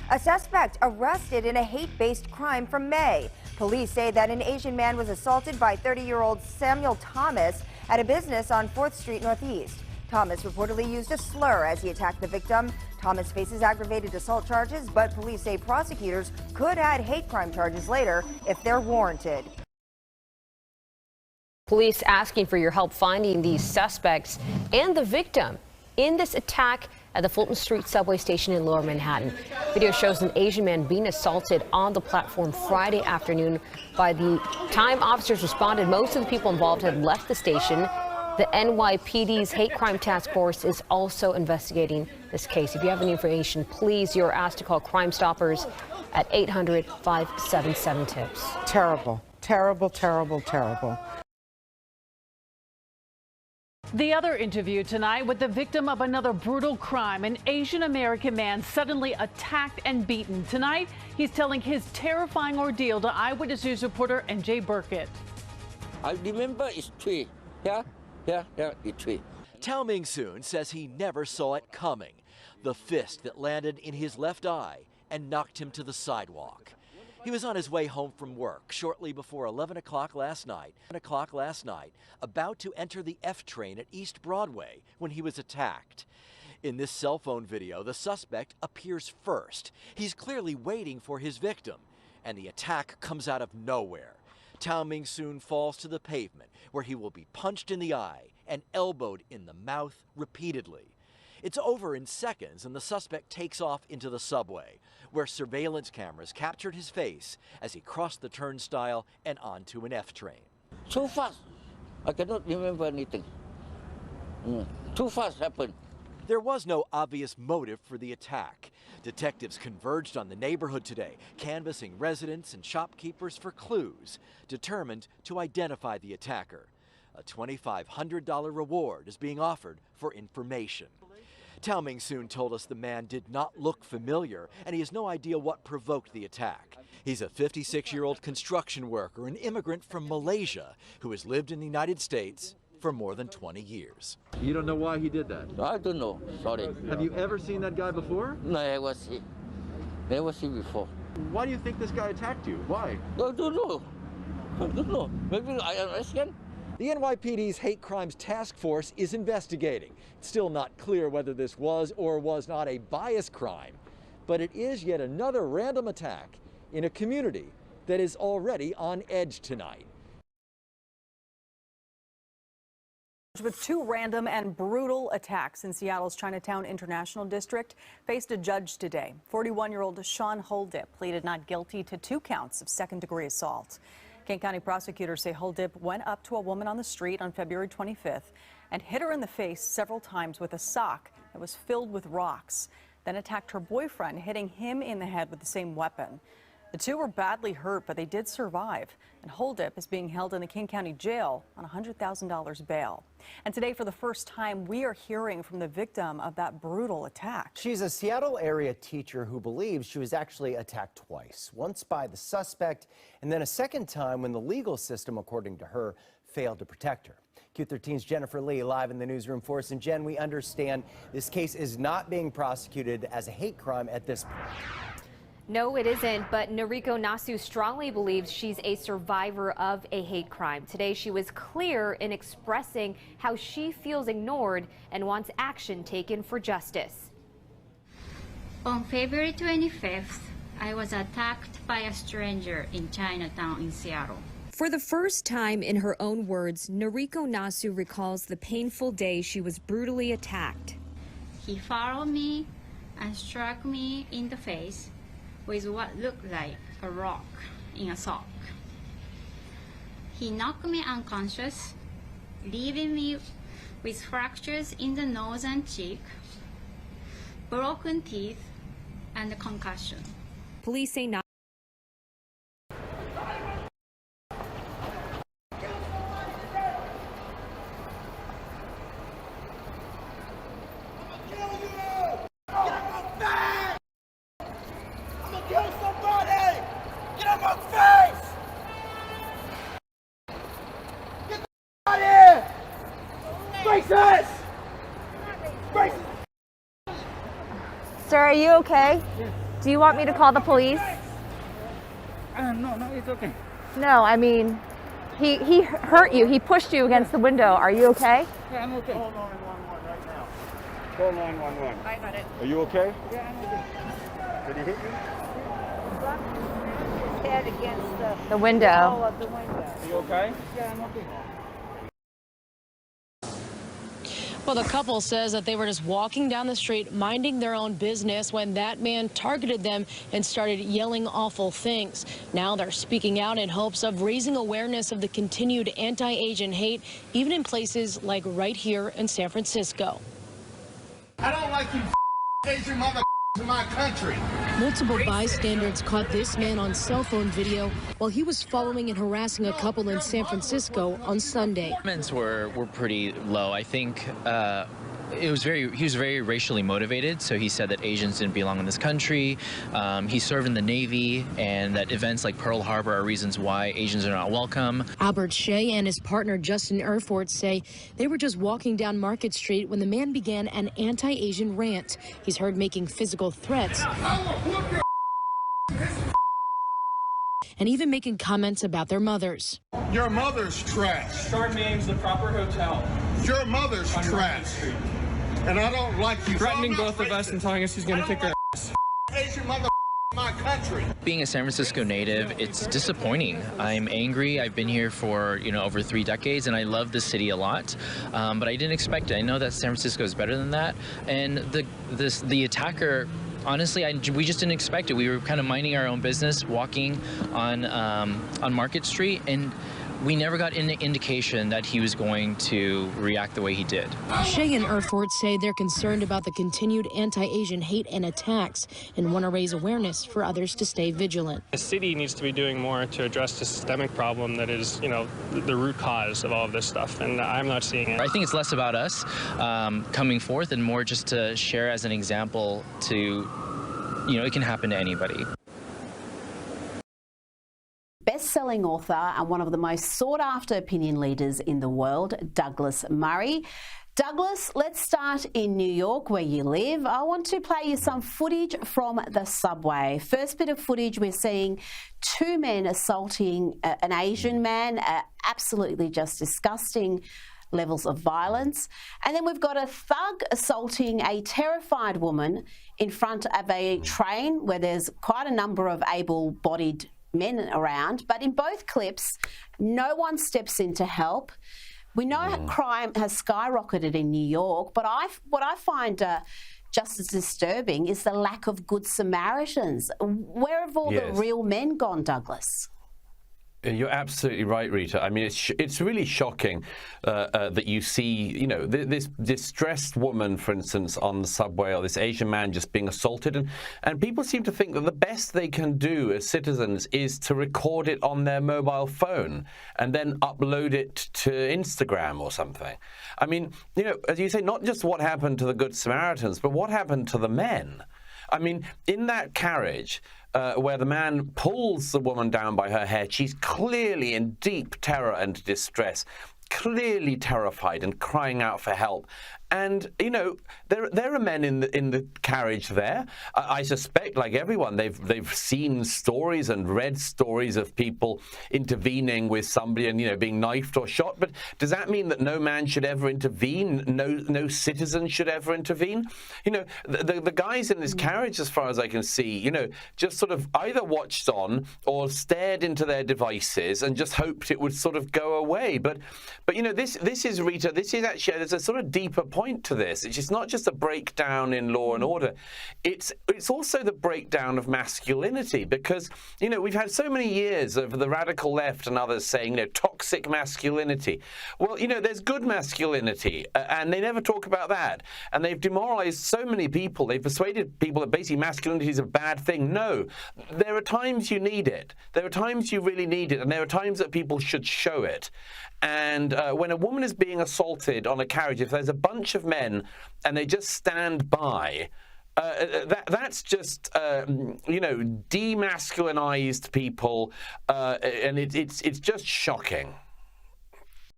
A suspect arrested in a hate-based crime from May. Police say that an Asian man was assaulted by 30-year-old Samuel Thomas at a business on 4th Street Northeast. Thomas reportedly used a slur as he attacked the victim. Thomas faces aggravated assault charges, but police say prosecutors could add hate crime charges later if they're warranted. Police asking for your help finding these suspects and the victim in this attack at the Fulton Street subway station in Lower Manhattan. Video shows an Asian man being assaulted on the platform Friday afternoon. By the time officers responded, most of the people involved had left the station. The NYPD's Hate Crime Task Force is also investigating this case. If you have any information, please, you're asked to call Crime Stoppers at 800-577-TIPS. Terrible, terrible, terrible, terrible. The other interview tonight with the victim of another brutal crime, an Asian American man suddenly attacked and beaten. Tonight, he's telling his terrifying ordeal to Eyewitness News reporter N.J. Burkett. I remember it's tree. It's tree. Tao Ming-soon says he never saw it coming. The fist that landed in his left eye and knocked him to the sidewalk. He was on his way home from work shortly before 11 o'clock last night, about to enter the F train at East Broadway when he was attacked. In this cell phone video, the suspect appears first. He's clearly waiting for his victim, and the attack comes out of nowhere. Tao Ming-soon falls to the pavement, where he will be punched in the eye and elbowed in the mouth repeatedly. It's over in seconds, and the suspect takes off into the subway, where surveillance cameras captured his face as he crossed the turnstile and onto an F train. Too fast. I cannot remember anything. Too fast happened. There was no obvious motive for the attack. Detectives converged on the neighborhood today, canvassing residents and shopkeepers for clues, determined to identify the attacker. A $2,500 reward is being offered for information. Tao Ming-soon told us the man did not look familiar, and he has no idea what provoked the attack. He's a 56-year-old construction worker, an immigrant from Malaysia, who has lived in the United States for more than 20 years. You don't know why he did that? I don't know. Sorry. Have you ever seen that guy before? No, never seen before. Why do you think this guy attacked you? Why? I don't know. Maybe I understand. The NYPD's Hate Crimes Task Force is investigating. It's still not clear whether this was or was not a bias crime, but it is yet another random attack in a community that is already on edge tonight. With two random and brutal attacks in Seattle's Chinatown International District, faced a judge today. 41-year-old Sean Holdip pleaded not guilty to 2 counts of second-degree assault. Kane County prosecutors say Holdip went up to a woman on the street on February 25th and hit her in the face several times with a sock that was filled with rocks, then attacked her boyfriend, hitting him in the head with the same weapon. The two were badly hurt, but they did survive. And Holdip is being held in the King County Jail on $100,000 bail. And today, for the first time, we are hearing from the victim of that brutal attack. She's a Seattle area teacher who believes she was actually attacked twice, once by the suspect and then a second time when the legal system, according to her, failed to protect her. Q13's Jennifer Lee live in the newsroom for us. And Jen, we understand this case is not being prosecuted as a hate crime at this point. No, it isn't, but Noriko Nasu strongly believes she's a survivor of a hate crime. Today, she was clear in expressing how she feels ignored and wants action taken for justice. On February 25th, I was attacked by a stranger in Chinatown in Seattle. For the first time, in her own words, Noriko Nasu recalls the painful day she was brutally attacked. He followed me and struck me in the face with what looked like a rock in a sock. He knocked me unconscious, leaving me with fractures in the nose and cheek, broken teeth, and a concussion. Police say not. Sir, are you okay? Yeah. Do you want me to call the police? No, it's okay. No, I mean, he hurt you. He pushed you against the window. Are you okay? Yeah, I'm okay. Call 911 right now. Call 911. I got it. Are you okay? Yeah, I'm okay. Did he hit you? His head against The window. wall of the window. Are you okay? Yeah, I'm okay. Well, the couple says that they were just walking down the street, minding their own business, when that man targeted them and started yelling awful things. Now they're speaking out in hopes of raising awareness of the continued anti-Asian hate, even in places like right here in San Francisco. I don't like you Asian mother in my country. Multiple bystanders caught this man on cell phone video while he was following and harassing a couple in San Francisco on Sunday. Comments were pretty low. I think he was very racially motivated. So he said that Asians didn't belong in this country. He served in the Navy, and that events like Pearl Harbor are reasons why Asians are not welcome. Albert Shea and his partner Justin Erfurt say they were just walking down Market Street when the man began an anti-Asian rant. He's heard making physical threats and even making comments about their mothers. Your mother's trash. Short name's the proper hotel. Your mother's trash. And I don't like you. Threatening both of us and telling us he's going to kick our ass. Asian mother my country. Being a San Francisco native, it's disappointing. I'm angry. I've been here for over 3 decades, and I love the city a lot. But I didn't expect it. I know that San Francisco is better than that. And the attacker, honestly, we just didn't expect it. We were kind of minding our own business, walking on Market Street, and we never got any indication that he was going to react the way he did. Shea and Erfurt say they're concerned about the continued anti-Asian hate and attacks and want to raise awareness for others to stay vigilant. The city needs to be doing more to address the systemic problem that is, the root cause of all of this stuff, and I'm not seeing it. I think it's less about us coming forth and more just to share as an example to, it can happen to anybody. Best-selling author and one of the most sought-after opinion leaders in the world, Douglas Murray. Douglas, let's start in New York, where you live. I want to play you some footage from the subway. First bit of footage, we're seeing 2 men assaulting an Asian man, absolutely just disgusting levels of violence. And then we've got a thug assaulting a terrified woman in front of a train where there's quite a number of able-bodied men around, but in both clips, no one steps in to help. We know crime has skyrocketed in New York, but what I find just as disturbing is the lack of good Samaritans. Where have all the real men gone, Douglas? You're absolutely right, Rita. I mean, it's really shocking that you see, this distressed woman, for instance, on the subway, or this Asian man just being assaulted. And people seem to think that the best they can do as citizens is to record it on their mobile phone and then upload it to Instagram or something. I mean, as you say, not just what happened to the Good Samaritans, but what happened to the men. I mean, in that carriage, where the man pulls the woman down by her hair, she's clearly in deep terror and distress, clearly terrified and crying out for help. And, there are men in the carriage there. I suspect, like everyone, they've seen stories and read stories of people intervening with somebody and, being knifed or shot. But does that mean that no man should ever intervene? No citizen should ever intervene? The guys in this carriage, as far as I can see, just sort of either watched on or stared into their devices and just hoped it would sort of go away. But this is, Rita, this is actually, there's a sort of deeper point to this. It's not just a breakdown in law and order. It's also the breakdown of masculinity, because we've had so many years of the radical left and others saying toxic masculinity. Well, there's good masculinity, and they never talk about that. And they've demoralized so many people. They've persuaded people that basically masculinity is a bad thing. No, there are times you need it. There are times you really need it, and there are times that people should show it. And when a woman is being assaulted on a carriage, if there's a bunch of men and they just stand by, that's just demasculinized people, and it's just shocking.